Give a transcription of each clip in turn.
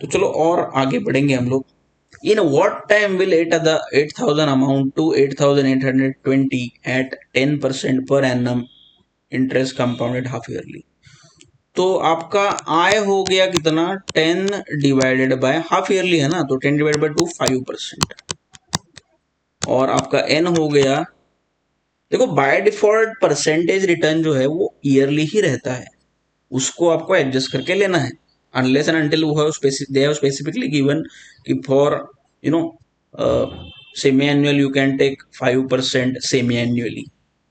तो चलो और आगे बढ़ेंगे हम लोग। In what time will 8,000 amount to 8,820 at 10% per annum interest compounded half yearly. तो आपका आय हो गया कितना, 10 डिवाइडेड बाय हाफ ईयरली है ना, तो 10 डिवाइडेड बाय 2 5%। और आपका एन हो गया, देखो बाय डिफॉल्ट परसेंटेज रिटर्न जो है वो ईयरली ही रहता है, उसको आपको एडजस्ट करके लेना है, unless and until they have specifically given कि for you know semi annual you can take 5% semi annually.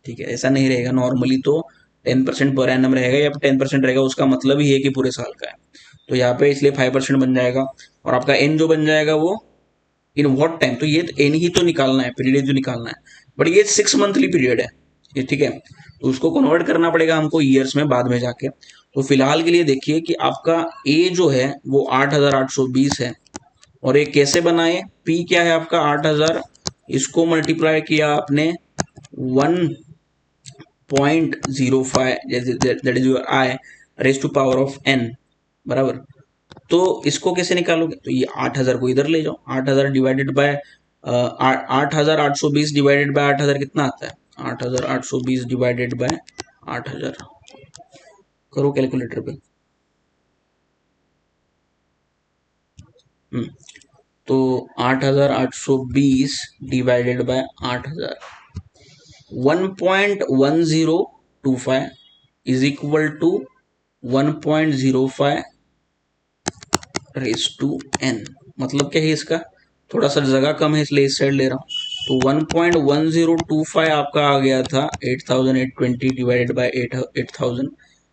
ठीक है, ऐसा नहीं रहेगा नॉर्मली, तो 10% पर एनम रहेगा या 10% रहेगा, उसका मतलब ही है कि पूरे साल का है। तो यहाँ पे इसलिए 5% बन जाएगा। और आपका एन जो बन जाएगा वो इन व्हाट टाइम, तो ये एन ही तो निकालना है, पीरियड जो निकालना है, बट ये 6 मंथली पीरियड है ये, ठीक है। तो उसको कन्वर्ट करना पड़ेगा हमको ईयर्स में बाद में जाके। तो फिलहाल के लिए देखिए कि आपका ए जो है वो 8,820 है, और ये कैसे बनाए, पी क्या है आपका 8,000, इसको मल्टीप्लाई किया आपने 1.05, जैसे that is your i raise to power of n, बराबर। तो इसको कैसे निकालोगे, तो ये 8,000 को इधर ले जाओ, 8,000 डिवाइडेड बाय 8,820 डिवाइडेड बाय 8,000 कितना आता है, 8,820 डिवाइडेड बाय 8,000, करो कैलकुलेटर पे। तो 8,820 divided by 8,000, 1.1025 is equal to 1.05 raise to n. मतलब क्या है इसका, थोड़ा सा जगह कम है इसलिए इस साइड ले रहा हूँ। तो 1.1025 आपका आ गया था 8,820 divided by 8,000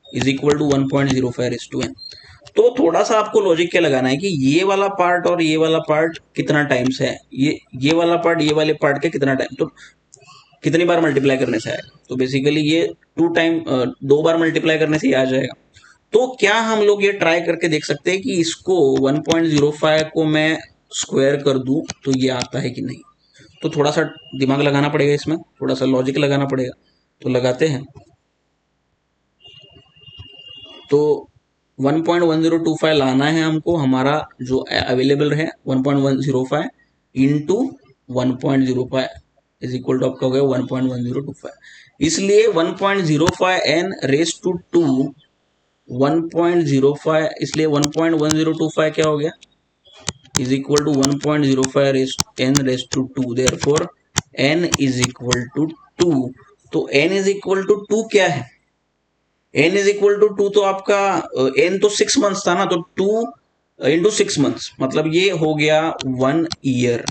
is equal to 1.05 raise to n. तो थोड़ा सा आपको लॉजिक क्या लगाना है कि ये वाला पार्ट और ये वाला पार्ट कितना टाइम्स है, ये वाला पार्ट ये वाले पार्ट के कितना टाइम, तो कितनी बार मल्टीप्लाई करने से आएगा, तो बेसिकली ये 2 बार मल्टीप्लाई करने से ही आ जाएगा। तो क्या हम लोग ये ट्राई करके देख सकते हैं कि इसको 1.05 को मैं स्क्वायर कर दूं तो ये आता है कि नहीं। तो थोड़ा सा दिमाग लगाना पड़ेगा इसमें, थोड़ा सा लॉजिक लगाना पड़ेगा, तो लगाते हैं। तो 1.1025 लाना है हमको, हमारा जो अवेलेबल है 1.105 इंटू 1.05 इज इक्वल टू आपका हो गया 1.1025। इसलिए 1.05 एन रेस टू 2 1.05, इसलिए 1.1025 क्या हो गया is equal to 1.05 n raise to 2, therefore n is equal to 2। तो एन इज इक्वल टू 2 क्या है, एन इज इक्वल टू 2, तो आपका एन तो 6 मंथ्स था ना, तो 2 इंटू 6 मंथ्स, मतलब ये हो गया 1 ईयर।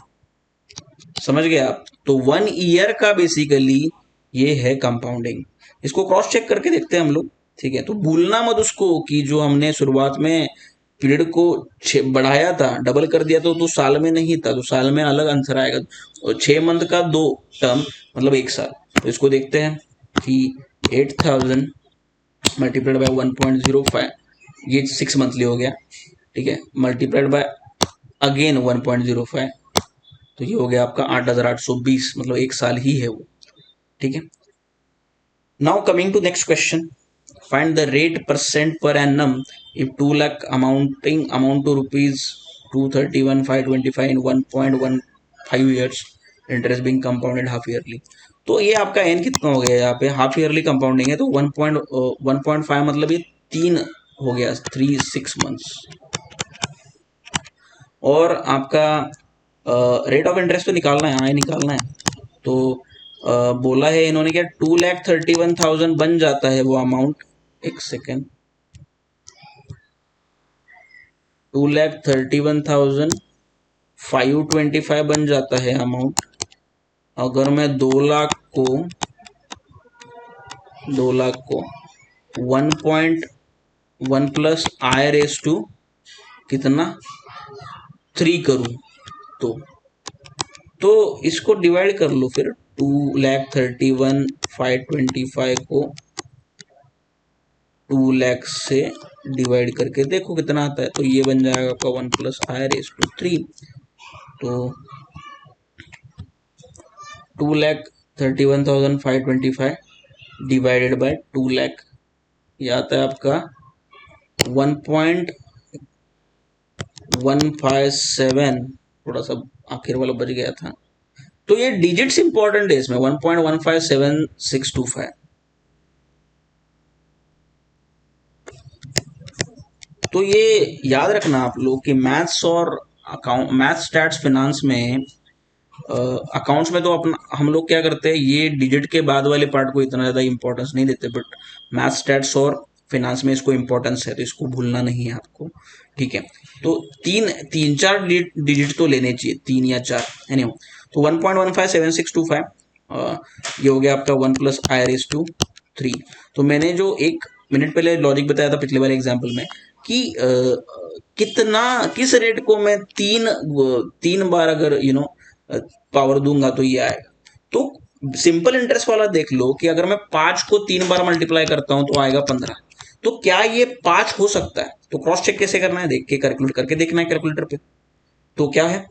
समझ गए आप, तो 1 ईयर का बेसिकली ये है कंपाउंडिंग। इसको क्रॉस चेक करके देखते हैं हम लोग, ठीक है। तो भूलना मत उसको कि जो हमने शुरुआत में पीरियड को बढ़ाया था, डबल कर दिया तो साल में नहीं था, तो साल में अलग आंसर आएगा। 6 मंथ का 2 टर्म मतलब 1 साल। तो इसको देखते हैं कि 8,000 मल्टीप्लाइड बाय 1.05, ये 6 मंथली हो गया, ठीक है, मल्टीप्लाइड बाय अगेन 1.05, तो ये हो गया आपका 8,820, मतलब 1 साल ही है वो, ठीक है। Now coming to next question, find the rate percent per annum if 2 lakh amount to rupees 231,525 in 1.15 years, interest being compounded half yearly. तो ये आपका एन कितना हो गया, यहाँ पे हाफ ईयरली कंपाउंडिंग है, तो 1.5 मतलब ये 3 हो गया, 3 6 मंथ्स। और आपका रेट ऑफ इंटरेस्ट तो निकालना है, हाँ निकालना है। तो बोला है इन्होंने क्या 2,31,000 बन जाता है वो अमाउंट, एक सेकेंड, 2,31,525 बन जाता है अमाउंट। अगर मैं 2 लाख को 1.1 प्लस आई रेस टू कितना 3 करूं, तो इसको डिवाइड कर लो फिर, 2,31,525 को 2 लाख से डिवाइड करके देखो कितना आता है, तो ये बन जाएगा आपका 1 प्लस आई रेस टू 3। तो 2,31,525 डिवाइडेड बाय 2 लाख, ये आता है आपका 1.1 157, थोड़ा सा आखिर वाला बच गया था। तो ये डिजिट्स इंपॉर्टेंट है इसमें, 1.157625। तो ये याद रखना आप लोग कि मैथ्स और अकाउंट, मैथ्स स्टैट्स फिनांस में, अकाउंट्स में तो अपना हम लोग क्या करते हैं, ये डिजिट के बाद वाले पार्ट को इतना ज्यादा इंपॉर्टेंस नहीं देते, बट मैथ्स स्टैट्स और फिनांस में इसको इंपॉर्टेंस है, तो इसको भूलना नहीं है आपको। ठीक है, तो तीन तीन चार डिजिट तो लेने चाहिए, 3 या 4 एनी। तो 1.157625 ये हो गया आपका 1 + i⁻³ तो मैंने जो 1 मिनट पहले लॉजिक बताया था पिछले वाले एग्जाम्पल में कि कितना, किस रेट को मैं तीन तीन बार अगर पावर दूंगा तो ये आएगा। तो सिंपल इंटरेस्ट वाला देख लो कि अगर मैं 5 को 3 बार मल्टीप्लाई करता हूं तो आएगा 15। तो क्या ये 5 हो सकता है? तो क्रॉस चेक कैसे करना है, देख के कैलकुलेट करके देखना है कैलकुलेटर पे। तो क्या है,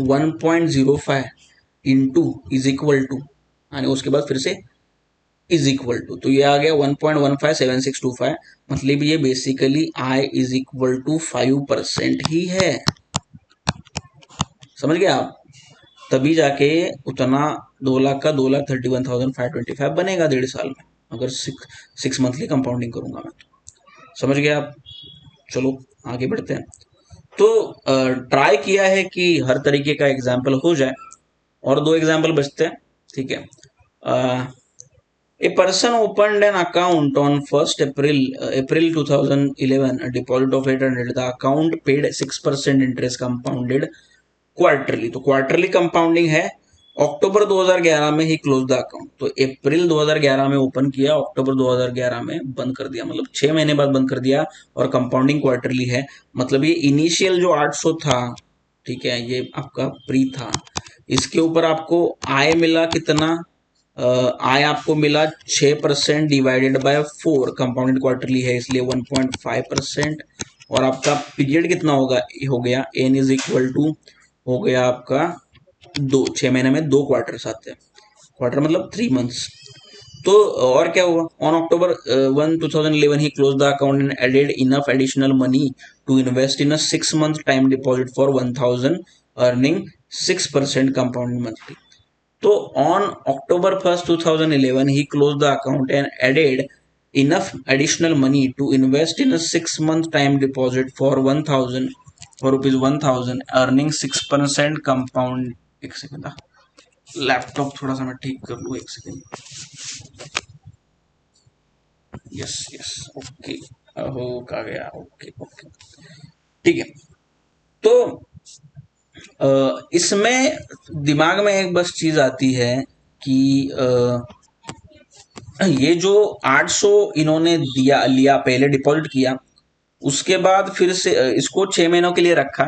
1.05 इंटू इज इक्वल टू, यानी उसके बाद फिर से इज इक्वल टू, तो ये आ गया 1.157625। मतलब ये basically i is equal to 5% ही है। समझ गए आप? तभी जाके उतना 2 लाख का 2,31,525 बनेगा 1.5 साल में, अगर 6 मंथली कंपाउंडिंग करूंगा मैं तो। समझ गए आप? चलो आगे बढ़ते हैं। तो ट्राई किया है कि हर तरीके का एग्जाम्पल हो जाए, और 2 एग्जाम्पल बचते हैं। ठीक है, a person opened an account on 1st April 2011, a deposit of 800, the account paid 6% interest compounded quarterly. तो क्वार्टरली कंपाउंडिंग है, अक्टूबर 2011 में ही क्लोज द अकाउंट। तो अप्रैल 2011 में ओपन किया, अक्टूबर 2011 में बंद कर दिया, मतलब 6 महीने बाद बंद कर दिया, और कंपाउंडिंग क्वार्टरली है। मतलब ये इनिशियल जो 800 था, ठीक है, ये आपका प्री था, इसके ऊपर आपको आय मिला कितना, आय आपको मिला 6% डिवाइडेड बाय 4, कंपाउंडेड क्वार्टरली है इसलिए 1.5%। और आपका पीरियड कितना होगा, हो गया n इज इक्वल टू, हो गया आपका 6 महीने में 2 क्वार्टर्स आते हैं, क्वार्टर मतलब 3 मंथ्स। तो और क्या हुआ, on October 1, 2011 he close the account and added enough additional money to invest in a 6 month time deposit for 1,000 earning 6% compound monthly. तो on October 1st 2011 he closed the account and added enough additional money to invest in a 6 month time deposit for 1,000, for rupees 1,000 earning 6% compound। एक second, laptop थोड़ा सा मैं ठीक कर लूँ, एक second. Yes yes, okay, हो कहा गया, ओके ओके, ठीक है। तो इसमें दिमाग में एक बस चीज आती है कि ये जो 800 इन्होंने दिया लिया, पहले डिपॉजिट किया, उसके बाद फिर से इसको 6 महीनों के लिए रखा,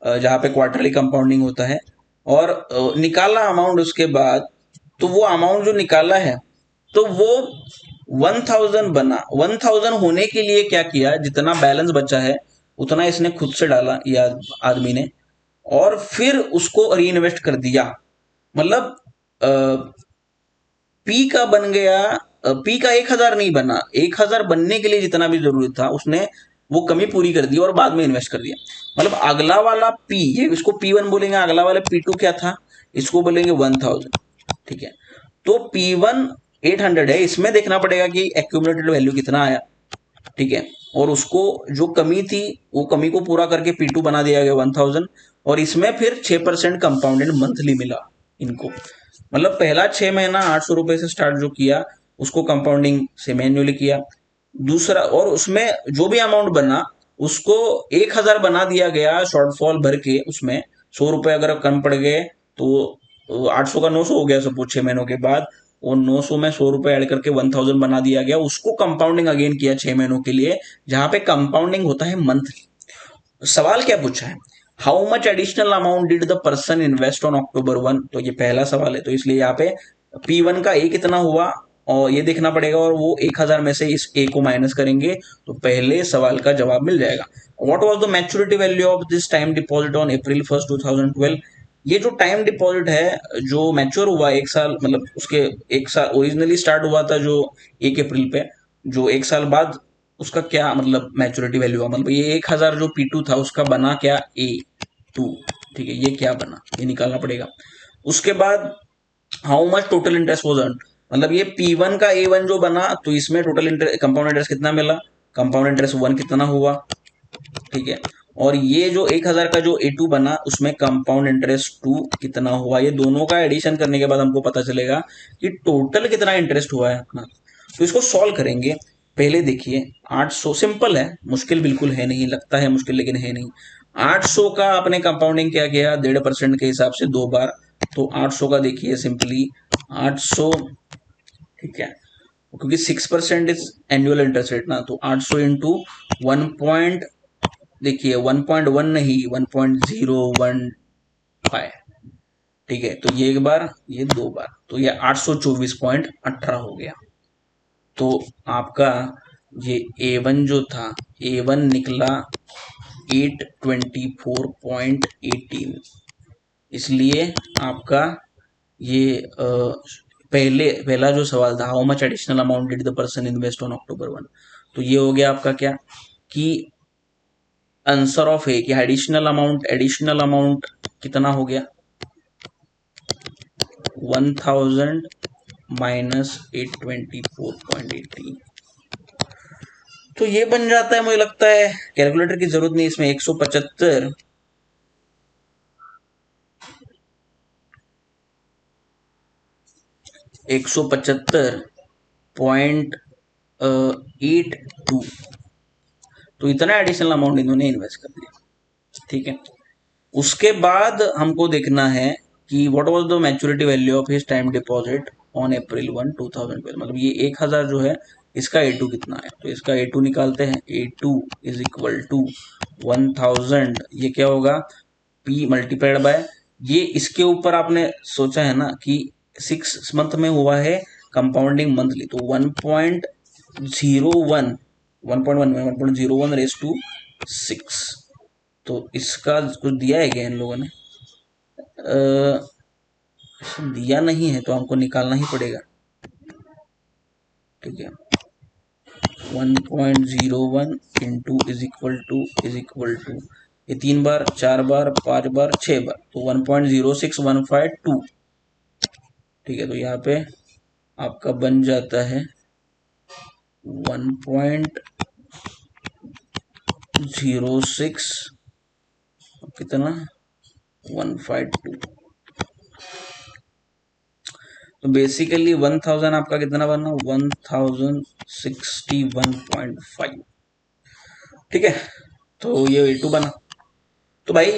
जहां पे क्वार्टरली कंपाउंडिंग होता है, और निकाला अमाउंट उसके बाद। तो वो अमाउंट जो निकाला है, तो वो 1,000 बना। 1,000 होने के लिए क्या किया, जितना बैलेंस बचा है उतना इसने खुद से डाला, या आदमी ने, और फिर उसको री इन्वेस्ट कर दिया। मतलब पी का बन गया, पी का 1,000 नहीं बना, 1,000 बनने के लिए जितना भी जरूरी था उसने वो कमी पूरी कर दी और बाद में इन्वेस्ट कर दिया। मतलब अगला वाला पी, ये इसको P1 बोलेंगे, अगला वाला P2 क्या था, इसको बोलेंगे 1,000। ठीक है, तो P1 800 है, इसमें देखना पड़ेगा कि एक्यूमुलेटेड वैल्यू कितना आया। ठीक है, और उसको जो कमी थी वो कमी को पूरा करके P2 बना दिया गया 1,000, और इसमें फिर 6% कंपाउंडेड मंथली मिला इनको। मतलब पहला 6 महीना 800 रुपए से स्टार्ट जो किया, उसको कंपाउंडिंग से मैन्युअली किया। दूसरा, और उसमें जो भी अमाउंट बना उसको 1,000 बना दिया गया शॉर्टफॉल भर के, उसमें 100 रुपए अगर कम पड़ गए तो 800 का 900 हो गया सपोज 6 महीनों के बाद, वो 900 में 100 रुपए ऐड करके 1,000 बना दिया गया, उसको कंपाउंडिंग अगेन किया 6 महीनों के लिए, जहां पे कंपाउंडिंग होता है मंथली। सवाल क्या पूछा है, how much additional amount did the person invest on October 1, तो ये पहला सवाल है, तो इसलिए यहाँ पे P1 का ए कितना हुआ और ये देखना पड़ेगा, और वो 1,000 में से इस ए को माइनस करेंगे तो पहले सवाल का जवाब मिल जाएगा। What was the maturity value of this time deposit on April 1st 2012? ये जो टाइम डिपॉजिट है जो मैच्योर हुआ 1 साल, मतलब उसके 1 साल ओरिजिनली स्टार्ट हुआ था जो 1 अप्रैल पे, जो 1 साल बाद उसका क्या मतलब मैच्योरिटी वैल्यू है, मतलब ये 1000 जो P2 था उसका बना क्या A2, ठीक है, ये क्या बना ये निकालना पड़ेगा। उसके बाद how much total interest was earn, मतलब ये P1 का A1 जो बना तो इसमें टोटल इंटरेस्ट कंपाउंड इंटरेस्ट कितना मिला, कंपाउंड इंटरेस्ट 1 कितना हुआ, ठीक है। और ये जो 1000 का जो A2 बना उसमें कंपाउंड इंटरेस्ट 2 कितना हुआ, ये दोनों का एडिशन करने के बाद हमको पता चलेगा कि टोटल कितना इंटरेस्ट हुआ है अपना। तो इसको सॉल्व करेंगे। पहले देखिए 800 सिंपल है, मुश्किल बिल्कुल है नहीं, लगता है मुश्किल लेकिन है नहीं। 800 का अपने कंपाउंडिंग क्या किया 1.5% के हिसाब से 2 बार, तो 800 का देखिए सिंपली 800, ठीक है, क्योंकि 6% इज एनुअल इंटरेस्ट रेट ना, तो 800 इंटू 1 पॉइंट, देखिए 1.1 नहीं 1.015, ठीक है, तो ये एक बार ये 2 बार, तो ये 824.18 हो गया। तो आपका ये A1 जो था A1 निकला 824.18, इसलिए आपका ये पहला जो सवाल था how much additional amount did the person invest on October 1, तो ये हो गया आपका क्या कि आंसर ऑफ ए कि एडिशनल अमाउंट कितना हो गया 1000 माइनस 824.18, तो ये बन जाता है, मुझे लगता है कैलकुलेटर की जरूरत नहीं इसमें, 175 175.82, तो इतना एडिशनल अमाउंट इन्होंने इन्वेस्ट कर दिया, ठीक है। उसके बाद हमको देखना है कि what was the maturity value of his time deposit on April 1, 2012, मतलब ये 1000 जो है इसका A2 कितना है, तो इसका A2 निकालते हैं। A2 इज इक्वल टू 1000, ये क्या होगा P मल्टीप्लाइड बाय, ये इसके ऊपर आपने सोचा है ना कि 6 मंथ में हुआ है कंपाउंडिंग मंथली, तो 1.01 1.1 रेस टू 6, तो इसका कुछ दिया है क्या इन लोगों ने, दिया नहीं है तो हमको निकालना ही पड़ेगा, ठीक है। 1.01 इंटू इज इक्वल टू ये 3 बार 4 बार 5 बार 6 बार, तो 1.06152, ठीक है, तो यहाँ पे आपका बन जाता है 1.06 कितना 152, तो बेसिकली 1000 आपका कितना बना 1061.5, ठीक है, तो ये A2 बना। तो भाई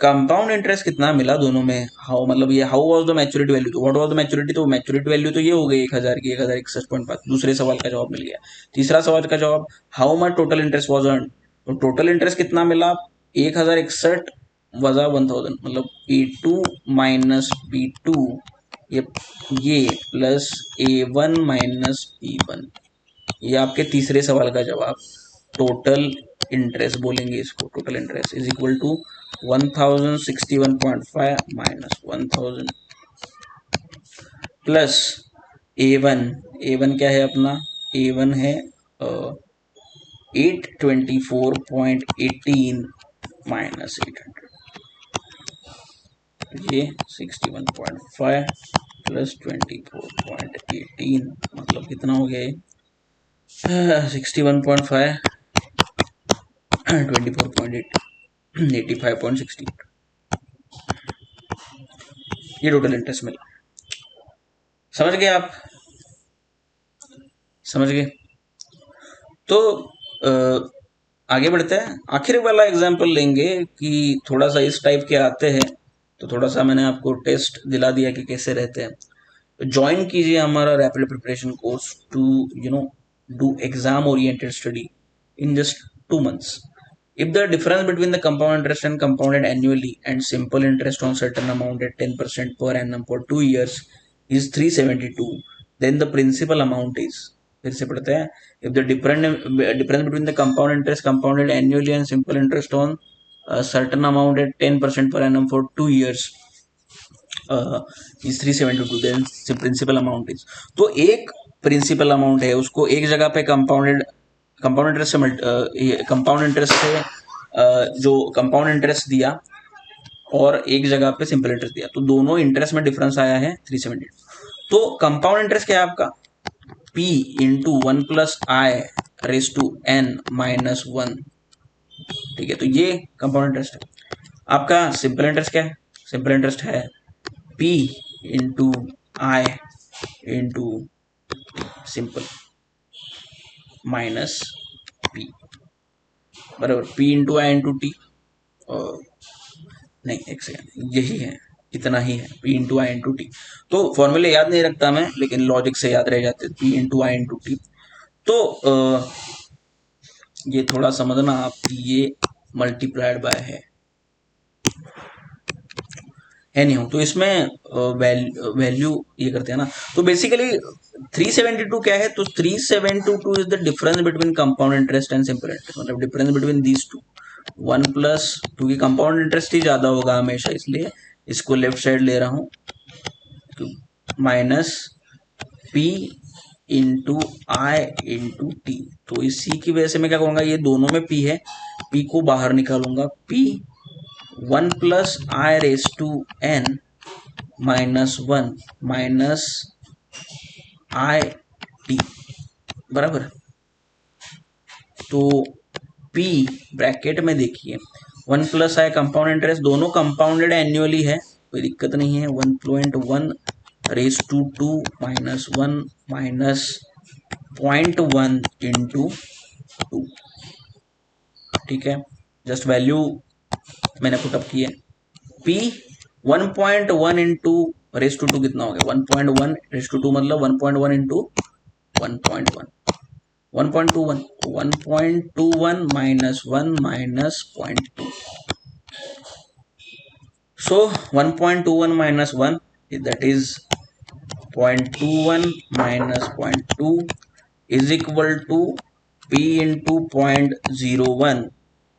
कंपाउंड इंटरेस्ट कितना मिला दोनों में, हाउ मतलब ये how was the maturity value, तो व्हाट वाज द मैच्योरिटी, तो मैच्योरिटी वैल्यू तो ये हो गई 1000 की 1061.5, दूसरे सवाल का जवाब मिल गया। तीसरा सवाल का जवाब how much total interest was earn, तो टोटल इंटरेस्ट कितना मिला 1061 वजा 1000, मतलब A2 माइनस P2, ये प्लस A1 माइनस P1, ये आपके तीसरे सवाल का जवाब। टोटल इंटरेस्ट बोलेंगे इसको, total interest is equal to 1061.5 minus 1000 plus A1 क्या है अपना, A1 है 824.18 माइनस 800, ये 61.5 प्लस 24.18, मतलब कितना हो गया 61.5 24.8 85.60, ये टोटल इंटरेस्ट मिला। समझ गए आप, समझ गए। तो आगे बढ़ते हैं, आखिरी वाला एग्जाम्पल लेंगे कि थोड़ा सा इस टाइप के आते हैं, तो थोड़ा सा मैंने आपको टेस्ट दिला दिया कि कैसे रहते हैं। तो ज्वाइन कीजिए हमारा rapid preparation course to do exam oriented study in just 2 months. If the difference between the compound interest and compounded annually and simple interest on certain amount at 10% per annum for 2 years is 372, then the principal amount is, फिर से पढ़ते हैं, if the difference between the compound interest compounded annually and simple interest on a certain amount at 10% per annum for 2 years is 372, then the principal amount is, तो एक principal amount है उसको एक जगह पे कंपाउंडेड कंपाउंड इंटरेस्ट से compound interest से जो कंपाउंड इंटरेस्ट दिया और एक जगह पे सिंपल इंटरेस्ट दिया, तो दोनों इंटरेस्ट में डिफरेंस आया है 370। तो कंपाउंड इंटरेस्ट क्या है आपका, P into 1 plus i raise to n minus 1। ठीक है, तो ये कंपाउंड इंटरेस्ट है। आपका सिंपल इंटरेस्ट क्या है, सिंपल इंटरेस्ट है P इंटू आई इंटू सिंपल माइनस P बराबर P इंटू आई इंटू टी, नहीं एक सेकेंड, यही है, इतना ही है, P इंटू आई इंटू टी। तो फॉर्मूले याद नहीं रखता मैं, लेकिन लॉजिक से याद रह जाते, P इंटू आई इंटू टी। तो ये थोड़ा समझना आप, ये मल्टीप्लाइड बाय है नहीं हो, तो इसमें वैल्यू ये करते हैं ना। तो बेसिकली 372 क्या है, तो 372 is the difference between compound interest and simple interest, मतलब difference between these two. 1 plus, क्योंकि कंपाउंड इंटरेस्ट ही ज्यादा होगा हमेशा, इसलिए इसको लेफ्ट साइड ले रहा हूं, माइनस P इंटू आई इंटू टी। तो इसी की वजह से मैं क्या कहूंगा, ये दोनों में P है, P को बाहर निकालूंगा, P 1 plus i raise to n minus 1 minus i t बराबर। तो P ब्रैकेट में देखिए 1 प्लस आई कंपाउंड इंटरेस्ट, दोनों कंपाउंडेड एन्युअली है, कोई दिक्कत नहीं है, 1.1 raise to 2 minus 1 minus 0.1 into 2। ठीक है, जस्ट वैल्यू मैंने पुटअप की है। P 1.1 इंटू रेस टू 2 कितना हो गया, 1.1 रेस टू 2 मतलब 1.1 into 1.1 1.21 1.21 minus 1 minus 0.2। So 1.21 minus 1 that is 0.21 minus 0.2 is equal to P into 0.01।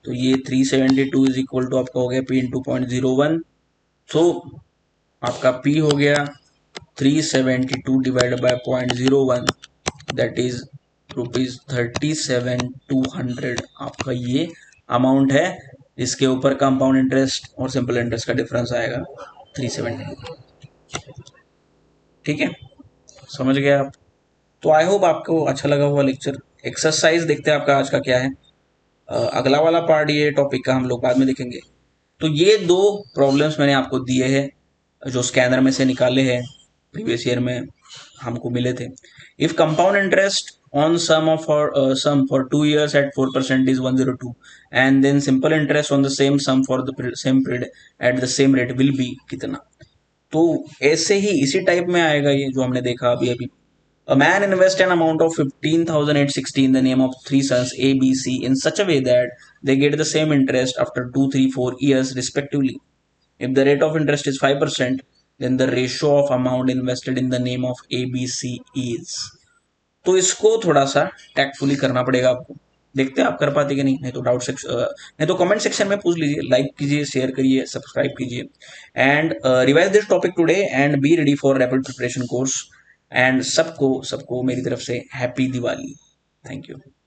तो ये 372 is equal to आपका हो गया P into 0.01। so आपका P हो गया 372 divided by 0.01 that is rupees 37,200 आपका ये अमाउंट है। इसके ऊपर कंपाउंड इंटरेस्ट और सिंपल इंटरेस्ट का डिफरेंस आएगा 370। ठीक है, समझ गए आप। तो आई होप आपको अच्छा लगा हुआ लेक्चर। एक्सरसाइज देखते हैं आपका आज का क्या है। अगला वाला पार्ट ये टॉपिक का हम लोग बाद में देखेंगे। तो ये दो प्रॉब्लम्स मैंने आपको दिए हैं जो स्कैनर में से निकाले हैं, प्रीवियस ईयर में हमको मिले थे। If compound interest on sum for 2 years at 4% is 102 and then simple interest on the same sum for the same period at the same rate will be कितना। तो ऐसे ही इसी टाइप में आएगा ये जो हमने देखा अभी। A man invests an amount of 15,860 in the name of 3 sons A, B, C in such a way that they get the same interest after 2, 3, 4 years respectively. If the rate of interest is 5%, then the ratio of amount invested in the name of A, B, C is। तो इसको थोड़ा सा tactfully करना पड़ेगा आपको। देखते हैं आप कर पाते कि नहीं, नहीं तो डाउट सेक्शन नहीं तो कमेंट सेक्शन में पूछ लीजिए, लाइक कीजिए, शेयर करिए, सब्सक्राइब कीजिए and revise this topic today and be ready for rapid preparation course. And सबको सबको मेरी तरफ से हैप्पी दिवाली। Thank you.